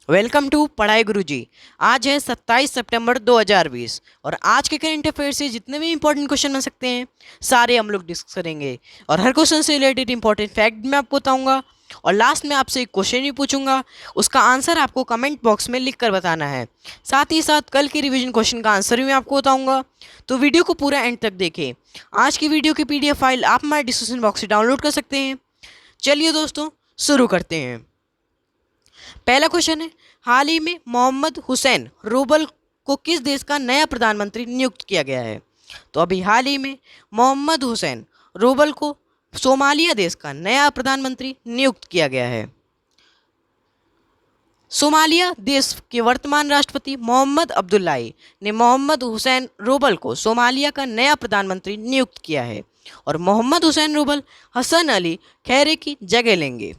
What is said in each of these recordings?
Welcome to पढ़ाई गुरुजी। आज है 27 सितंबर 2020 और आज के करंट अफेयर से जितने भी इंपॉर्टेंट क्वेश्चन बन सकते हैं सारे हम लोग डिस्कस करेंगे। और हर क्वेश्चन से रिलेटेड इंपॉर्टेंट फैक्ट मैं आपको बताऊंगा और लास्ट में आपसे एक क्वेश्चन भी पूछूंगा, उसका आंसर आपको कमेंट बॉक्स में लिख कर बताना है। साथ ही साथ कल के रिवीजन क्वेश्चन का आंसर भी मैं आपको बताऊँगा, तो वीडियो को पूरा एंड तक देखें। आज की वीडियो की PDF फाइल आप हमारे डिस्क्रिप्शन बॉक्स से डाउनलोड कर सकते हैं। चलिए दोस्तों शुरू करते हैं। पहला क्वेश्चन है, हाल ही में मोहम्मद हुसैन रूबल को किस देश का नया प्रधानमंत्री नियुक्त किया गया है? तो अभी हाल ही में मोहम्मद हुसैन रूबल को सोमालिया देश का नया प्रधानमंत्री नियुक्त किया गया है। सोमालिया देश के वर्तमान राष्ट्रपति मोहम्मद अब्दुल्लाही ने मोहम्मद हुसैन रूबल को सोमालिया का नया प्रधानमंत्री नियुक्त किया है और मोहम्मद हुसैन रूबल हसन अली खैरे की जगह लेंगे।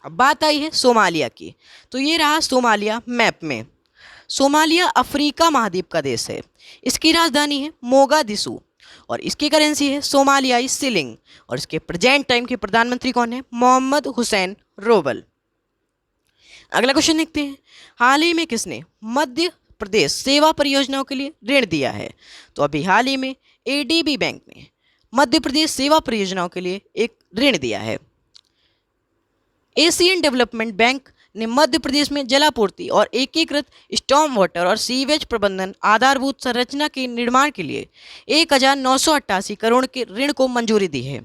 अब बात आई है सोमालिया की, तो ये रहा सोमालिया मैप में। सोमालिया अफ्रीका महाद्वीप का देश है। इसकी राजधानी है मोगादिशु और इसकी करेंसी है सोमालियाई सिलिंग और इसके प्रेजेंट टाइम के प्रधानमंत्री कौन है? मोहम्मद हुसैन रूबल। अगला क्वेश्चन देखते हैं, हाल ही में किसने मध्य प्रदेश सेवा परियोजनाओं के लिए ऋण दिया है? तो अभी हाल ही में ADB बैंक ने मध्य प्रदेश सेवा परियोजनाओं के लिए एक ऋण दिया है। एशियन डेवलपमेंट बैंक ने मध्य प्रदेश में जलापूर्ति और एकीकृत स्टॉर्म वाटर और सीवेज प्रबंधन आधारभूत संरचना के निर्माण के लिए 1988 करोड़ के ऋण को मंजूरी दी है।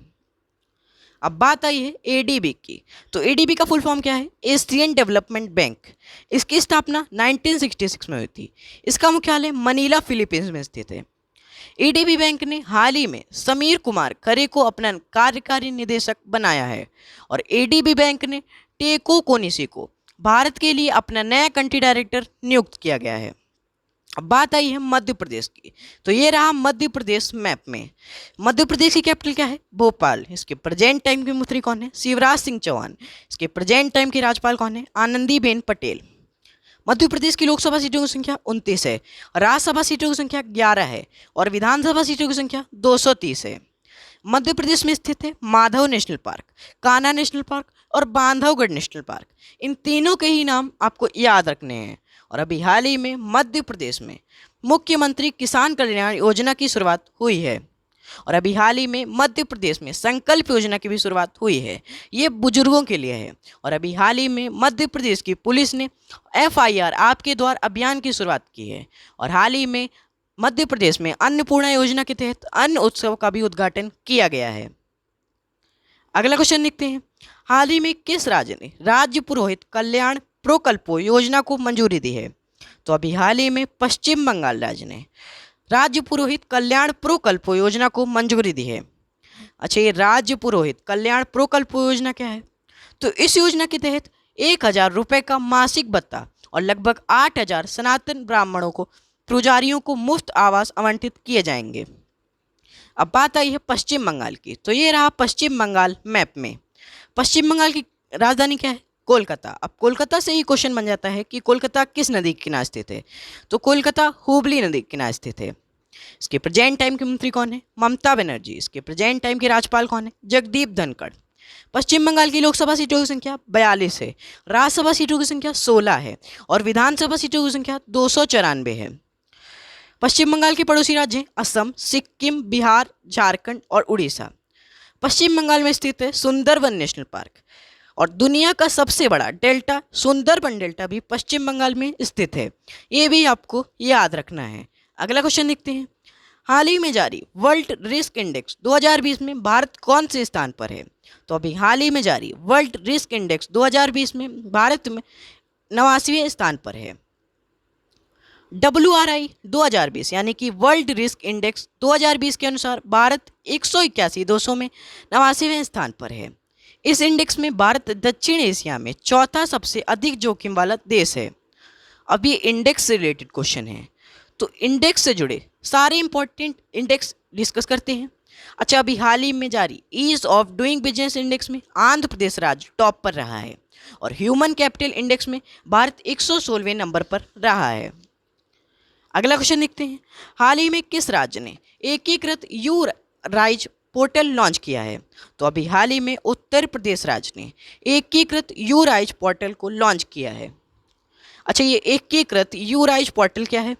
अब बात आई है ADB की, तो ADB का फुल फॉर्म क्या है? Asian development bank. इसकी स्थापना 1966 में हुई थी। इसका मुख्यालय मनीला फिलीपींस में स्थित है। ADB बैंक ने हाल ही में समीर कुमार खरे को अपना कार्यकारी निदेशक बनाया है और ADB बैंक ने टेको कोनिसी को भारत के लिए अपना नया कंट्री डायरेक्टर नियुक्त किया गया है। अब बात आई है मध्य प्रदेश की, तो ये रहा मध्य प्रदेश मैप में। मध्य प्रदेश की कैपिटल क्या है? भोपाल। इसके प्रेजेंट टाइम के मुख्यमंत्री कौन है? शिवराज सिंह चौहान। इसके प्रेजेंट टाइम के राज्यपाल कौन है? आनंदीबेन पटेल। मध्य प्रदेश की लोकसभा सीटों की संख्या 29 है, राज्यसभा सीटों की संख्या 11 है और विधानसभा सीटों की संख्या 230 है। मध्य प्रदेश में स्थित है Madhav national park, Kanha national park और बांधवगढ़ नेशनल पार्क। इन तीनों के ही नाम आपको याद रखने हैं। और अभी हाल ही में मध्य प्रदेश में मुख्यमंत्री किसान कल्याण योजना की शुरुआत हुई है और अभी हाल ही में मध्य प्रदेश में संकल्प योजना की भी शुरुआत हुई है। ये बुजुर्गों के लिए है। और अभी हाल ही में मध्य प्रदेश की पुलिस ने FIR आपके द्वार अभियान की शुरुआत की है और हाल ही में मध्य प्रदेश में अन्नपूर्णा योजना के तहत अन्न उत्सव का भी उद्घाटन किया गया है। अगला क्वेश्चन देखते हैं, हाल ही में किस राज्य ने राज्य पुरोहित कल्याण प्रकल्पों योजना को मंजूरी दी है? तो अभी हाल ही में पश्चिम बंगाल राज्य ने राज्य पुरोहित कल्याण प्रकल्प योजना को मंजूरी दी है। अच्छा, ये राज्य पुरोहित कल्याण प्रकल्प योजना क्या है? तो इस योजना के तहत 1000 रुपये का मासिक भत्ता और लगभग 8000 सनातन ब्राह्मणों को पुजारियों को मुफ्त आवास आवंटित किए जाएंगे। अब बात आई है पश्चिम बंगाल की, तो ये रहा पश्चिम बंगाल मैप में। पश्चिम बंगाल की राजधानी क्या है? कोलकाता। अब कोलकाता से ही क्वेश्चन बन जाता है कि कोलकाता किस नदी के किनारे स्थित है? तो कोलकाता हुबली नदी के किनारे स्थित है। इसके प्रेजेंट टाइम के मंत्री कौन है? ममता बनर्जी। इसके प्रेजेंट टाइम के राज्यपाल कौन है? जगदीप धनखड़। पश्चिम बंगाल की लोकसभा सीटों की संख्या 42 है, राज्यसभा सीटों की संख्या 16 है और विधानसभा सीटों की संख्या 294 है। पश्चिम बंगाल के पड़ोसी राज्य हैं असम, सिक्किम, बिहार, झारखंड और उड़ीसा। पश्चिम बंगाल में स्थित है सुंदरबन नेशनल पार्क और दुनिया का सबसे बड़ा डेल्टा सुंदरबन डेल्टा भी पश्चिम बंगाल में स्थित है। ये भी आपको याद रखना है। अगला क्वेश्चन देखते हैं, हाल ही में जारी वर्ल्ड रिस्क इंडेक्स 2020 में भारत कौन से स्थान पर है? तो अभी हाल ही में जारी वर्ल्ड रिस्क इंडेक्स 2020 में भारत में 89वें स्थान पर है। WRI 2020 यानी कि वर्ल्ड रिस्क इंडेक्स 2020 के अनुसार भारत 181 में 89वें स्थान पर है। इस इंडेक्स में भारत दक्षिण एशिया में चौथा सबसे अधिक जोखिम वाला देश है। अब ये इंडेक्स से रिलेटेड क्वेश्चन है, तो इंडेक्स से जुड़े सारे इंपॉर्टेंट इंडेक्स डिस्कस करते हैं। अच्छा, अभी हाल ही में जारी ease of doing business index में आंध्र प्रदेश राज्य टॉप पर रहा है और ह्यूमन कैपिटल इंडेक्स में भारत 116वें नंबर पर रहा है। अगला क्वेश्चन देखते हैं, हाल ही में किस राज्य ने एकीकृत यू राइज पोर्टल लॉन्च किया है? तो अभी हाल ही में उत्तर प्रदेश राज्य ने एकीकृत यू राइज पोर्टल को लॉन्च किया है। अच्छा, ये एकीकृत यूराइज पोर्टल क्या है?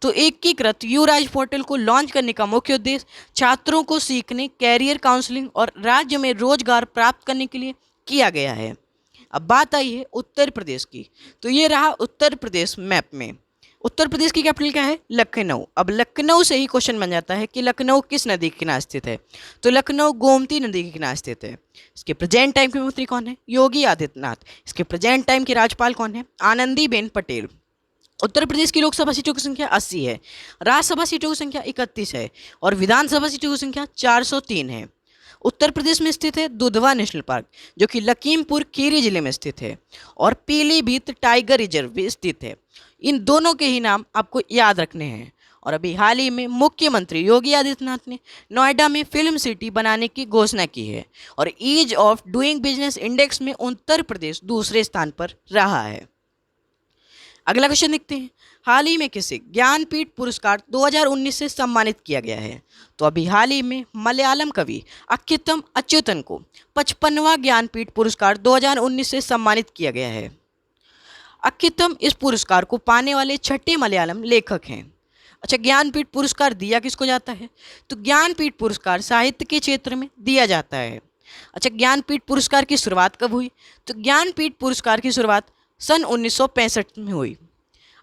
तो एकीकृत यूराइज पोर्टल को लॉन्च करने का मुख्य उद्देश्य छात्रों को सीखने, कैरियर काउंसलिंग और राज्य में रोजगार प्राप्त करने के लिए किया गया है। अब बात आई है उत्तर प्रदेश की। तो ये रहा उत्तर प्रदेश मैप में। उत्तर प्रदेश की कैपिटल क्या है? लखनऊ। अब लखनऊ से ही क्वेश्चन बन जाता है कि लखनऊ किस नदी के किनारे स्थित है? तो लखनऊ गोमती नदी के किनारे स्थित है। इसके प्रेजेंट टाइम के मुख्यमंत्री कौन है? योगी आदित्यनाथ। इसके प्रेजेंट टाइम के राज्यपाल कौन है? आनंदीबेन पटेल। उत्तर प्रदेश की लोकसभा सीटों की संख्या 80 है, राज्यसभा सीटों की संख्या 31 है और विधानसभा सीटों की संख्या 403 है। उत्तर प्रदेश में स्थित है दुधवा नेशनल पार्क, जो कि लखीमपुर खीरी जिले में स्थित है, और पीलीभीत टाइगर रिजर्व भी स्थित है। इन दोनों के ही नाम आपको याद रखने हैं। और अभी हाल ही में मुख्यमंत्री योगी आदित्यनाथ ने नोएडा में फिल्म सिटी बनाने की घोषणा की है और ease of doing business index में उत्तर प्रदेश दूसरे स्थान पर रहा है। अगला क्वेश्चन देखते हैं, हाल ही में किसे ज्ञानपीठ पुरस्कार 2019 से सम्मानित किया गया है? तो अभी हाल ही में मलयालम कवि अक्किथम अच्युतन को 55वां ज्ञानपीठ पुरस्कार 2019 से सम्मानित किया गया है। अक्किथम इस पुरस्कार को पाने वाले छठे मलयालम लेखक हैं। अच्छा, ज्ञानपीठ पुरस्कार दिया किसको जाता है? तो ज्ञानपीठ पुरस्कार साहित्य के क्षेत्र में दिया जाता है। अच्छा, ज्ञानपीठ पुरस्कार की शुरुआत कब हुई? तो ज्ञानपीठ पुरस्कार की शुरुआत सन 1965 में हुई।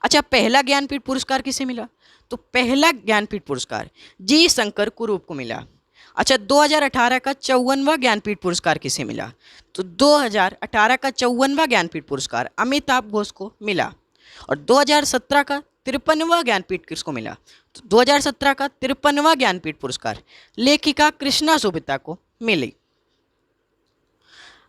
अच्छा, पहला ज्ञानपीठ पुरस्कार किसे मिला? तो पहला ज्ञानपीठ पुरस्कार जी शंकर कुरूप को मिला। अच्छा, 2018 का 54वां ज्ञानपीठ पुरस्कार किसे मिला? तो 2018 का 54वां ज्ञानपीठ पुरस्कार अमिताभ घोष को मिला। और 2017 का 53वां ज्ञानपीठ किसको मिला? तो 2017 का 53वां ज्ञानपीठ पुरस्कार लेखिका कृष्णा सुबिता को मिली।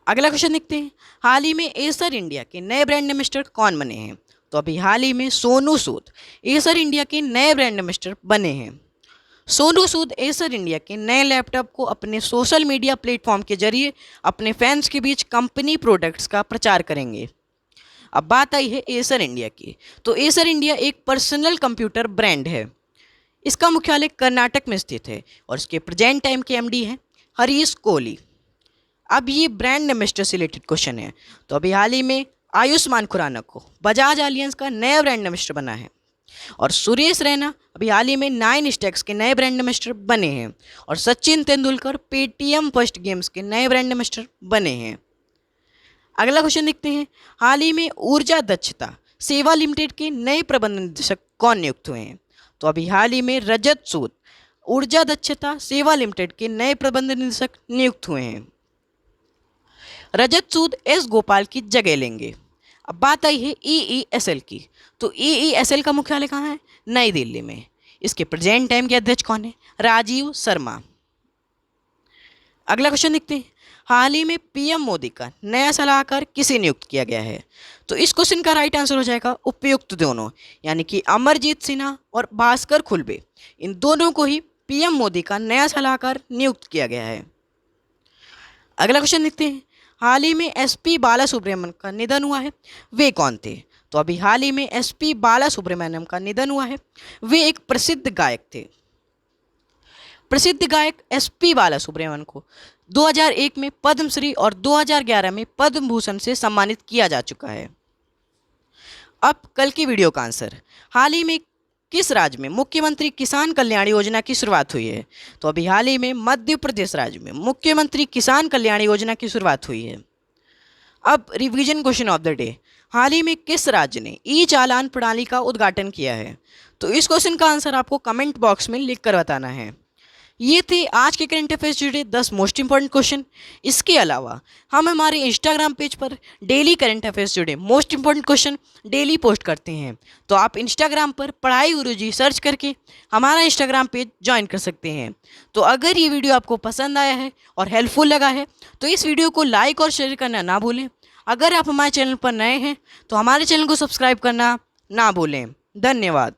अगला क्वेश्चन देखते हैं, हाल ही में एसर इंडिया के नए ब्रांड एम्बेसडर कौन बने हैं? तो अभी हाल ही में सोनू सूद एसर इंडिया के नए ब्रांड एम्बेसडर बने हैं। सोनू सूद एसर इंडिया के नए लैपटॉप को अपने सोशल मीडिया प्लेटफॉर्म के जरिए अपने फैंस के बीच कंपनी प्रोडक्ट्स का प्रचार करेंगे। अब बात आई है एसर इंडिया की। तो एसर इंडिया एक पर्सनल कंप्यूटर ब्रांड है। इसका मुख्यालय कर्नाटक में स्थित है और इसके प्रेजेंट टाइम के एमडी हैं हरीश कोहली। अब ये ब्रांड एम्बेसडर से रिलेटेड क्वेश्चन है। तो अभी हाल ही में आयुष्मान खुराना को बजाज एलियंस का नया ब्रांड एम्बेसडर बना है और सुरेश रैना अभी हाल ही में 9 स्टैक्स के नए ब्रांड एम्बेसडर बने हैं और Sachin Tendulkar Paytm first games के नए ब्रांड एम्बेसडर बने हैं। अगला क्वेश्चन देखते हैं, हाल ही में ऊर्जा दक्षता सेवा लिमिटेड के नए प्रबंध निदेशक कौन नियुक्त हुए हैं? तो अभी हाल ही में रजत सूद ऊर्जा दक्षता सेवा लिमिटेड के नए प्रबंध निदेशक नियुक्त हुए हैं। रजत सूद एस गोपाल की जगह लेंगे। अब बात आई है ईईएसएल की। तो ईईएसएल का मुख्यालय कहाँ है? नई दिल्ली में। इसके प्रेजेंट टाइम के अध्यक्ष कौन है? राजीव शर्मा। अगला क्वेश्चन देखते हैं, हाल ही में पीएम मोदी का नया सलाहकार किसे नियुक्त किया गया है? तो इस क्वेश्चन का राइट आंसर हो जाएगा उपयुक्त दोनों, यानी कि अमरजीत सिन्हा और भास्कर खुलबे, इन दोनों को ही पीएम मोदी का नया सलाहकार नियुक्त किया गया है। अगला क्वेश्चन देखते हैं, हाल ही में एसपी बालासुब्रमण्यम का निधन हुआ है, वे कौन थे? तो अभी हाल ही में एसपी बालासुब्रमण्यम का निधन हुआ है, वे एक प्रसिद्ध गायक थे। प्रसिद्ध गायक एसपी बालासुब्रमण्यम को 2001 में पद्मश्री और 2011 में पद्म भूषण से सम्मानित किया जा चुका है। अब कल की वीडियो का आंसर, हाल ही में किस राज्य में मुख्यमंत्री किसान कल्याण योजना की शुरुआत हुई है? तो अभी हाल ही में मध्य प्रदेश राज्य में मुख्यमंत्री किसान कल्याण योजना की शुरुआत हुई है। अब revision question of the day, हाल ही में किस राज्य ने ई चालान प्रणाली का उद्घाटन किया है? तो इस क्वेश्चन का आंसर आपको कमेंट बॉक्स में लिख कर बताना है। ये थे आज के करंट अफेयर्स जुड़े 10 मोस्ट इंपॉर्टेंट क्वेश्चन। इसके अलावा हम हमारे इंस्टाग्राम पेज पर डेली करंट अफेयर्स जुड़े most important question daily post करते हैं। तो आप इंस्टाग्राम पर पढ़ाई गुरुजी सर्च करके हमारा इंस्टाग्राम पेज ज्वाइन कर सकते हैं। तो अगर ये वीडियो आपको पसंद आया है और हेल्पफुल लगा है तो इस वीडियो को लाइक और शेयर करना ना भूलें। अगर आप हमारे चैनल पर नए हैं तो हमारे चैनल को सब्सक्राइब करना ना भूलें। धन्यवाद।